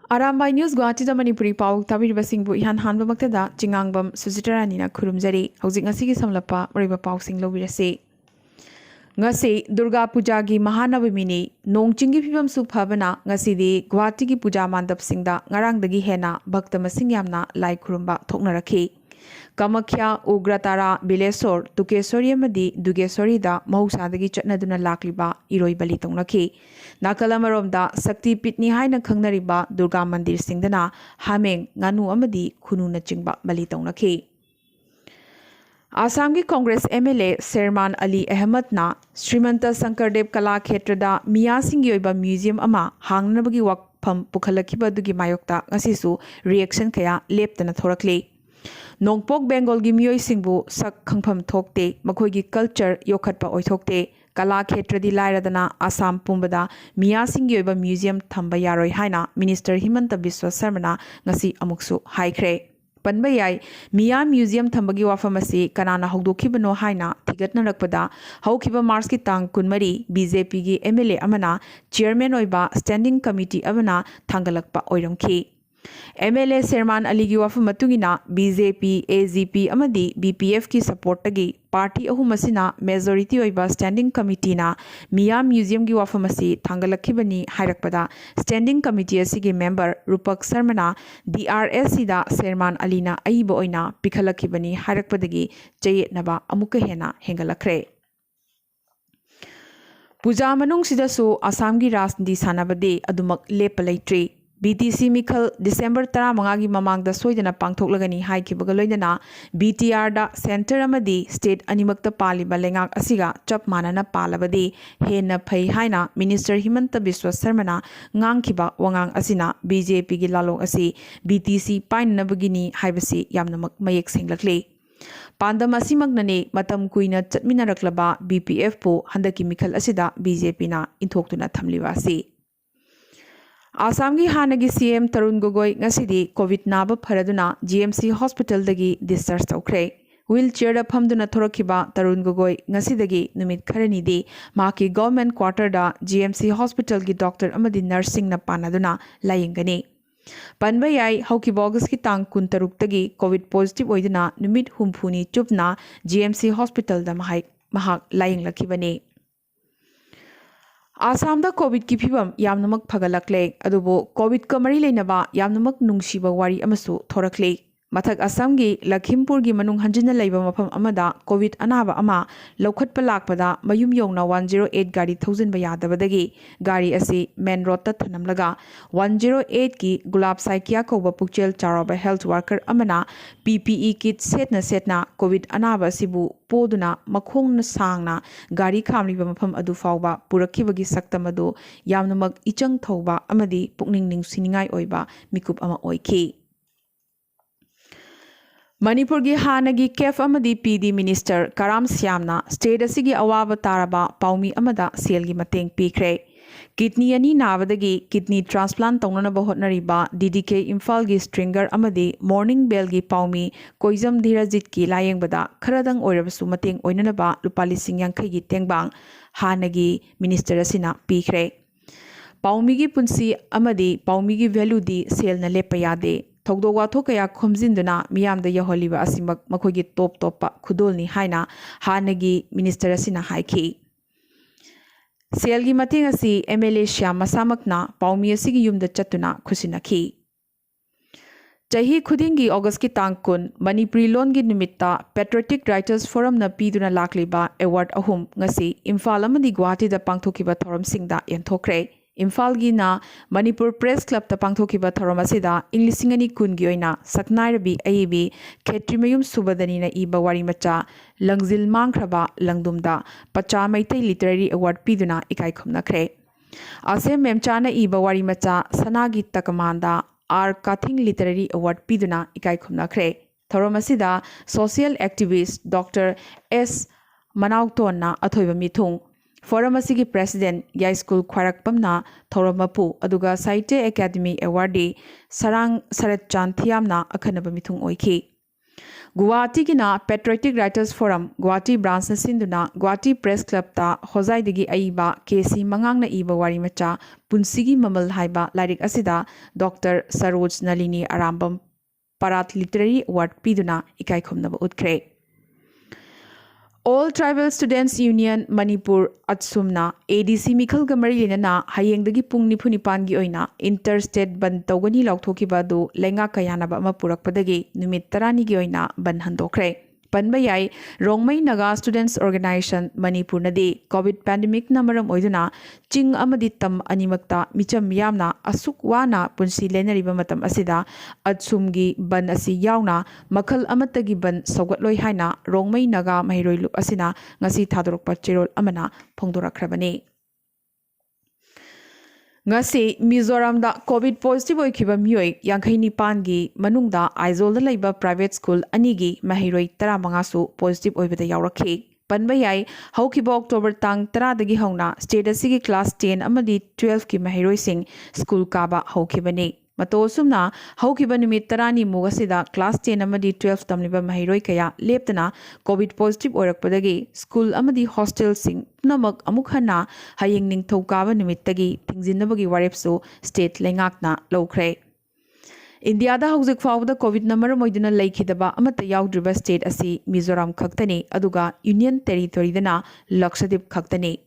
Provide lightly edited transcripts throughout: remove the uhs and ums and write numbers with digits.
Arambai News Guwahati da Manipuri Pau tabiribasingbu ihan hanbamagtada Jingangbam Sujitarani khurumjari hojik ngasigi samlapa mariba pausing lobirase ngasi Durga Puja gi Mahanavamini nongchinggi phibam su phabana ngasidi Guwahati gi puja mandap singda ngarangdagi hena bhakta masing yamna lai khurumba thoknarakhi Kamakya Ugratara Bilesor Tukesori amadi Dugesori da Mahusadagi chatnaduna lakliba iroi bali tongnakhi Nakalamaromda Sakti Pitni haina khangnariba Durga Mandir singdana Hameng Nganu amadi Khununa chingba bali tongnakhi Assam ki Congress MLA Sherman Ali Ahmed na Srimanta Sankardev Kala Khetrada Miya Singh yoiba museum ama hangnabagi wakpham pukhalakhiba dugi mayokta ngasisu reaction kaya leptana thorakli Nongpok Bengal gi miyoi singbu sak khangpham thokte makhoi gi culture yokhatpa oithokte Kala Khetradi lairadana Assam pumbada Miya Singh yoiba museum thamba yaroi haina Minister Himanta Biswa Sarmana ngasi amuksu haikhre Panba yai Miya Museum thambagi wafamasi kanana hogdokhibano haina thigatnarakpada haukiba Mars ki tang kunmari BJP gi MLA amana chairman oiba standing committee amana thangalakpa oiramkhi MLA Sherman Ali gi wafam matungina BJP AGP amadi BPF ki support tagi party ahumasina majority oiba standing committee na Miya Museum gi wafamasi thangalakhibani hairakpada standing committee asigi member Rupak Sarmana DRS da Sherman Ali na aiba oina pikhalakhibani hairakpadagi chayetnaba amuka hena hengalakre Puja manung sidasu Assam gi rajniti sanabade adumak lepalaitri BTC Mikhal December 15 gi mamangda soidana pangthoklagani haikibaga loinana BTR da center amadi state animakta paliba lengak asiga chap manana palabadi henna phai haina Minister Himanta Biswa Sarmana ngangkiba wangang asina BJP gi lalong asi BTC painabagini haibasi yamnamak mayek senglakle Pandam asimagnane matam kuina chatminaraklaba BPF po handaki Mikhal asida BJP na inthoktuna thamliwasi Assam gi hanagi CM Tarun Gogoi ngasidi COVID naba pharaduna GMC Hospital dagi discharge tawkhre wheelchair da phamduna thorakhiba Tarun Gogoi ngasidagi numit kharani di maki government quarter da GMC Hospital gi doctor amadi nursing na panaduna layingani Panba yai haukiba August ki tang 16 tagi COVID positive oiduna numit humphuni chupna GMC Hospital da mahak layinglakibani Assam da COVID ki phibam yamnamak phagalakle adubo COVID ka mari leinaba yamnamak nungsiba wari amasu thorakle Mathak Assam gi Lakhimpur gi manung hanjina leiba mafam amada COVID anaba ama lokhatpa lakpada mayum yongna 108 gari 1000 ba yadabadagi gari asi main road ta thanamlaga 108 ki Gulab Saikia koba pukchel charoba health worker amana PPE kit setna COVID anaba sibu poduna makhongna sangna gari khamliba mafam adu fawba purakhibagi saktamadu yamnamak ichang thoba amadi pukning ningsiningai oiba mikup ama oiki Manipur gi hanagi KEF amadi PD Minister Karam Syamna state asigi awaba taraba paumi amada sel gi mateng pikre kidney ani nabadagi kidney transplant tongnana bahotnariba DDK Imphal gi stringer amadi morning bell gi paumi koizam dhirajit ki layengbada kharadang oirabasu mateng oinanaba lupa lising yankhai gi tengbang hanagi minister asina pikre paumi gi punsi amadi paumi gi value di sel na lepa yade Thogdo watho kaya khomjinduna miyamda yaholiba asimak makhogi top khudolni haina hanagi minister asina haiki selgi mating asi MLA Shyam Masamakna paumi asigi yumda chatuna khusinakhi Chahi khudingi August ki tang kun Manipuri lon gi nimitta Patriotic Writers Forum na piduna lakliba award ahum ngasi Imphal amadi Guwahati da pangthokiba thoram singda yanthokre Imphal gi na Manipur Press Club ta pangthokiba thoram asida inglisingani kun gi oina saknairabi aibi khetrimayum subadani na iba wari macha langjil mangkhraba langdumda pacha maitai literary award piduna ikai khomnakhre asem memchana iba wari macha sanagi takamanda R Kathing literary award piduna ikai khomnakhre thoram asida social activist Dr S Manaukton na athoiba mithung Forum asigi President Yai School Khwarakpamna Thoramapu aduga Sahitya Academy Awardee Sarang Saratchan Thiamna akhanaba mithung oikhi Guwahati गिना patriotic writers forum Guwahati branch सिंधुना Guwahati press club ता होजाइदगी अईबा केसी मंगांगना इबा वारी मचा पुंसिगी ममल हाइबा लाइरिक असिदा डॉक्टर सरोज नलिनी आरामबम परात लिटरेरी अवार्ड पीदुना इकाई खुमनबा उतख्रे। All tribal students union Manipur अत्सुमना एडीसी मिखल गमरी लेना हयेंगदगी पुंग निफु निपानगी ओइना इंटर स्टेट बन तौगनी लौथोखिबादो लेंगा कयानबा अमा पुरकपदगी नुमित 30 गी ओइना बन हंदोखरे। पनबा याई रोंगमई नगा स्टूडेंट्स ऑर्गेनाइजेशन मणिपुर नदी कोविड पैंडेमिक नमरम ओइदुना चिंग अमदी तम अनिमक्ता मिचम यामना असुक वाना पुंसी लेनरिबा मतम असिदा अत्सुमगी बन असि यावना मखल अमतगी बन सौगतलोय हाइना रोंगमई नगा महिरोई लुप असिना ngasi थादोरकपा चिरोल अमना फोंदोरखरबने। ngasi मिजोरम दा कोविड पॉजिटिव होइखिबा मियोय 59 गी मनुंगदा आइजोल दा प्राइवेट स्कूल अनिगी महिरोई 15 सु पॉजिटिव ओइबदा यावरखि। पनबा याई हौखिबा अक्टोबर तांग 10 दगी हौना स्टेट असिगी क्लास 10 अमदी 12 की महिरोई सिंग स्कूल काबा हौखिबने। मतोसुमना हौखिबा नुमित 30 मुगसिदा क्लास 10 अमदी 12 तमलिबा महिरोई कया लेपतना कोविड पॉजिटिव ओरकपदगी स्कूल अमदी हॉस्टल सिंग पुनमक अमुक हन्ना हयेंग निंगथौकाबा नुमितगी थिंगजिनबगी वारेपसु स्टेट लेंगाकना लौख्रे। इंडिया दा हौजिक फावदा कोविड नंबर मोइदुना लेखिदबा अमत याउद्रिबा स्टेट असी मिजोरम खक्तने अदुगा यूनियन टेरिटोरीदना लक्षद्वीप खक्तने।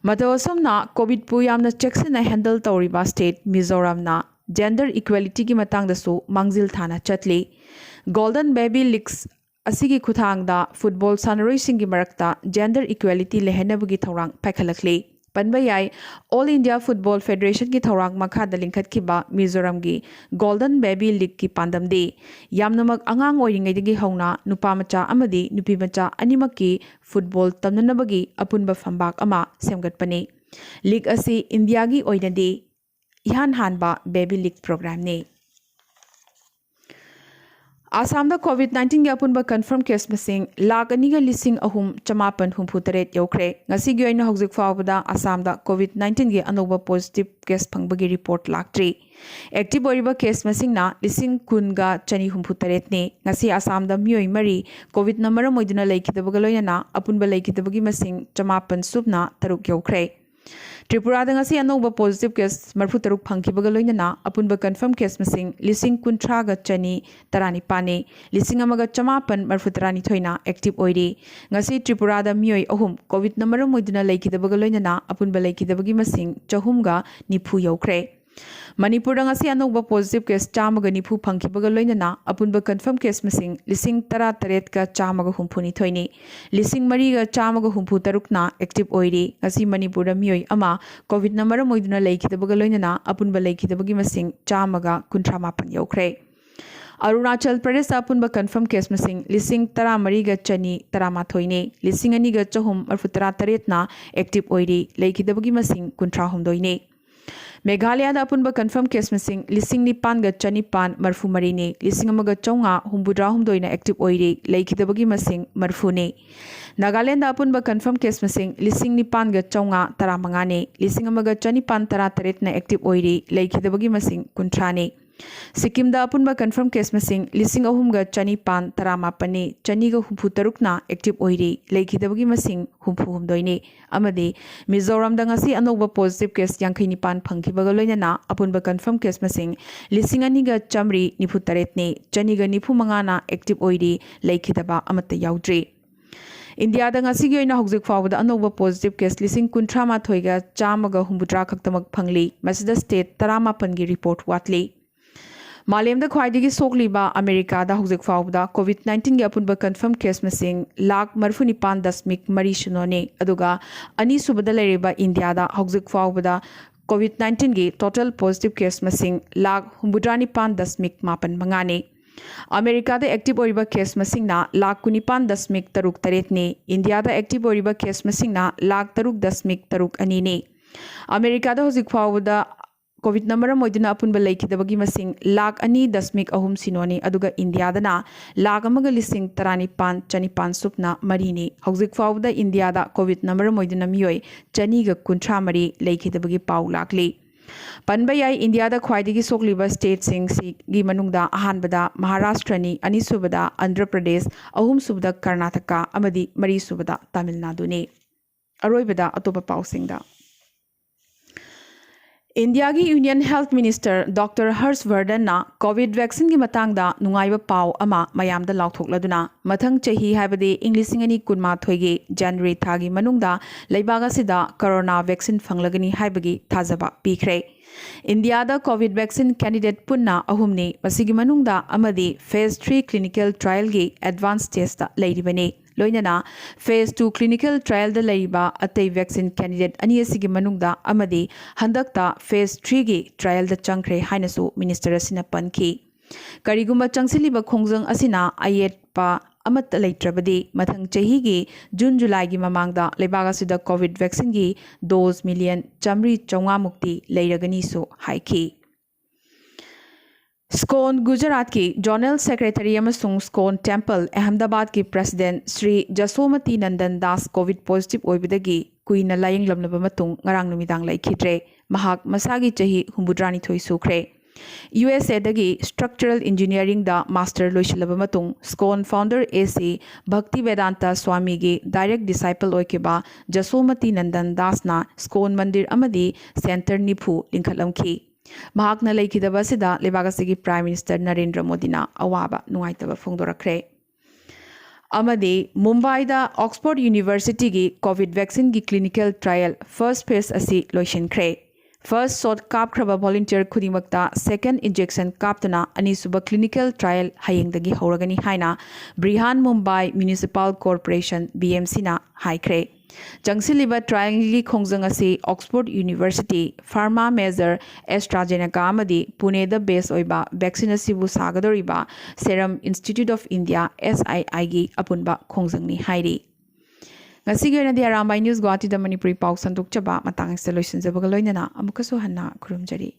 मतोसुमना कोविड पु यामना चेक्सना हैंडल तौरिबा स्टेट मिजोरमना जेंडर इक्वालिटी की मतंगदसु मांगजिल थाना चटली। गोल्डन बेबी लीग्स असिगी खुथांगदा फुटबॉल सानरोइसिंगी मरक्ता जेंडर इक्वालिटी लेहनबगी थौरांग पाइखलखली। पनबा याई ऑल इंडिया फुटबॉल फेडरेशन की थौरांग मखादा लिंखतखिबा मिजोरम की गोल्डन बेबी लीग की पांदमदे यामनमक अंगांग ओइरिंगैदगी हौना नुपा मचा अमदी नुपी मचा अनिमकी फुटबॉल तमननबगी अपुनबा फंबाक अमा सेमगतपने। लीग असी इंडिया की ओइनदे इहान हानबा बेबी लीग प्रोग्राम ने। आसाम कोविड-19 की अपुनबा कन्फर्म केस मसिंग 1,2,3,958 यौखरे। ngasi gi oina hojik fawbada Assam कोविड-19 की अनोबा पॉजिटिव केस फंगबगी रिपोर्ट लाक्ट्री। एक्टिव ओरिबा केस मसिंगना 10,000,268 ने। ngasi आसाम मियोई मरी कोविड नंबर मोइदुना लेखिदबगा लोइना अपुनबा लेखिदबगी मसिंग 900 सुबना 3 यौखरे। त्रिपुरा ngasi अनोबा पॉजिटिव केस 43 फंखिबगा लोइना अपुनबा कन्फर्म केस मसिंग 10,000,219 ने। 1,900,932 ना एक्टिव ओइरी। ngasi त्रिपुरा मियोई अहुम कोविड नंबर मोइदुना लेखिदबगा लोइना अपुनबा लेखिदबगी मसिंग 490 यौखरे। मणिपुर ngasi अनोबा पॉजिटिव केस 190 फंखिबगा लोइना अपुनबा कन्फर्म केस मसिंग 13,152 ने। 3,463 ना एक्टिव ओइरी। ngasi मणिपुर मियोई अमा कोविड नंबर मोइदुना लेखिदबगा लोइना अपुनबा लेखिदबगी मसिंग 158 यौखरे। अरुणाचल प्रदेश अपुनबा कन्फर्म केस मसिंग 13,413 ने। 2,238 ना एक्टिव ओइरी। लेखिदबगी मसिंग 58 ने। मेघालय अपुनबा कन्फर्म केस मसिंग 9,953 ने। 1,452 ना एक्टिव ओइरी। लेखिदबगी मसिंग 30 ने। नागालैंड अपुनबा कन्फर्म केस मसिंग 9,945 ने। 1,438 ना एक्टिव ओइरी। लेखिदबगी मसिंग 30 ने। सिक्किम अपुनबा कन्फर्म केस मसिंग 3,413 ने। 253 ना एक्टिव ओइरी। लेखिदबगी मसिंग 69 ने। अमदे मिजोरम ngasi अनोबा पॉजिटिव केस 59 फंखिबगा लोइना अपुनबा कन्फर्म केस मसिंग 2,293 ने। 295 ना एक्टिव ओइरी। लेखिदबा अमत याउद्री। India ngasi gi oina hojik fawda अनोबा पॉजिटिव केस 13,38,153 खक्तमक फंगली। मसिदा स्टेट 19 की रिपोर्ट वाटली। मालेम ख्वाइदगी सोकलीबा अमेरिका हौजिक फाउबदा कोविड-19 की अपुनबा कन्फर्म केस मसिंग 1,39.30 ने। अदुगा अनीसुबदा लेरिबा इंडिया हौजिक फाउबदा कोविड-19 की टोटल पॉजिटिव केस मसिंग 1,59.85 ने। अमेरिका एक्टिव ओरिबा केस मसिंगना 19.38 ने। इंडिया एक्टिव ओरिबा केस मसिंगना 3.32 ने। अमेरिका हौजिक फाउबदा कोविड नंबर मोइदुना अपुनबा लेखिदबगी मसिंग 2.3 ने। अदुगा इंडिया 1,19,995 सुपना 3 ने। हौजिक फाउबदा इंडिया कोविड नंबर मोइदुना मियोई 253 लेखिदबगी पाउ लाक्ली। पनबा याई इंडिया दा ख्वाइदगी सोकलिबा स्टेट सिंगी मनुंगदा अहानबदा महाराष्ट्रनी अनिसुबदा आंध्र प्रदेश अहुमसुबदा कर्नाटका अमदी मरीसुबदा तमिलनाडुनी अरोइबदा अतोपा पाउसिंगदा इंडिया की union health minister doctor Harshvardhan ना कोविड वैक्सीन की मतंगदा नुंगाइबा पाव अमा मयामदा लाउथोकलदुना मथंग चही हाइबदे इंग्लिशिंग अनि कुनमाथोइगे जनवरी थागी मनुंगदा लैबागासिदा कोरोना वैक्सीन फंगलगनी हाइबगी थाजबा पीखरे इंडिया दा कोविड वैक्सीन कैंडिडेट पुन्ना अहुमने मसिगी मनुंगदा अमदी फेज 3 क्लिनिकल ट्रायल गे एडवांस टेस्ट दा लैरिबने लोइनना फेज 2 क्लिनिकल ट्रायल दा लैरिबा अतै वैक्सीन कैंडिडेट अनि असिगी मनुंगदा अमदी हंदकता फेज 3 गे ट्रायल दा चंखरे हाइनसु मिनिस्टर असिना पनखी करिगुम्बा चंगसिलिबा खोंजंग असिना आयेटपा अमत लैट्रबदे मथंग चहीगी जून जुलाई की ममांगदा लेबागासिदा कोविड वैक्सीन की डोज मिलियन चमरी चौंगा मुक्ति लैरगनीसु हाइखी स्कोन गुजरात की जोनल सेक्रेटरी अमसुंग स्कोन टेम्पल अहमदाबाद की president Shri Jasomati Nandan Das COVID positive ओइबदगी कुइना लायंगलमलबा मतुंग ngarang numidang laikhidre mahak masagi chahi 63 sukre USA dagi structural engineering da master loisilaba matung ISKCON founder AC Bhakti Vedanta Swami गे डायरेक्ट डिसाइपल ओइकेबा जसोमती नंदन दास ना स्कोन मंदिर अमदी सेंटर निफु लिंखलमखी महाकना लेखिदबसिदा लेबागासिगी प्राइम मिनिस्टर नरेंद्र मोदी ना अवाबा नुंगाइतबा फोंदोरखरे अमदी मुंबई दा ऑक्सफोर्ड यूनिवर्सिटी की कोविड वैक्सीन की क्लिनिकल ट्रायल फर्स्ट फेज असी लोइशनखरे फर्स्ट शॉट कापख्रबा वॉलंटियर खुदिमक्ता सेकंड इंजेक्शन कापतना अनिसुबा क्लिनिकल ट्रायल हयेंगदगी हौरगनी हाइना Brihan Mumbai municipal corporation BMC ना हाइखरे जंगसिलिबा ट्रायल की खोंजंग असी Oxford University pharma major AstraZeneca अमदी पुणे द बेस ओइबा वैक्सीन असिबु सागदोरिबा Serum Institute of India SII की अपुनबा खोंजंगनी हाइरी ngasigi oinadi arambai news guwahati da manipuri paw santukchaba matang se loisinjabga loinana amukasу hanna khurumjari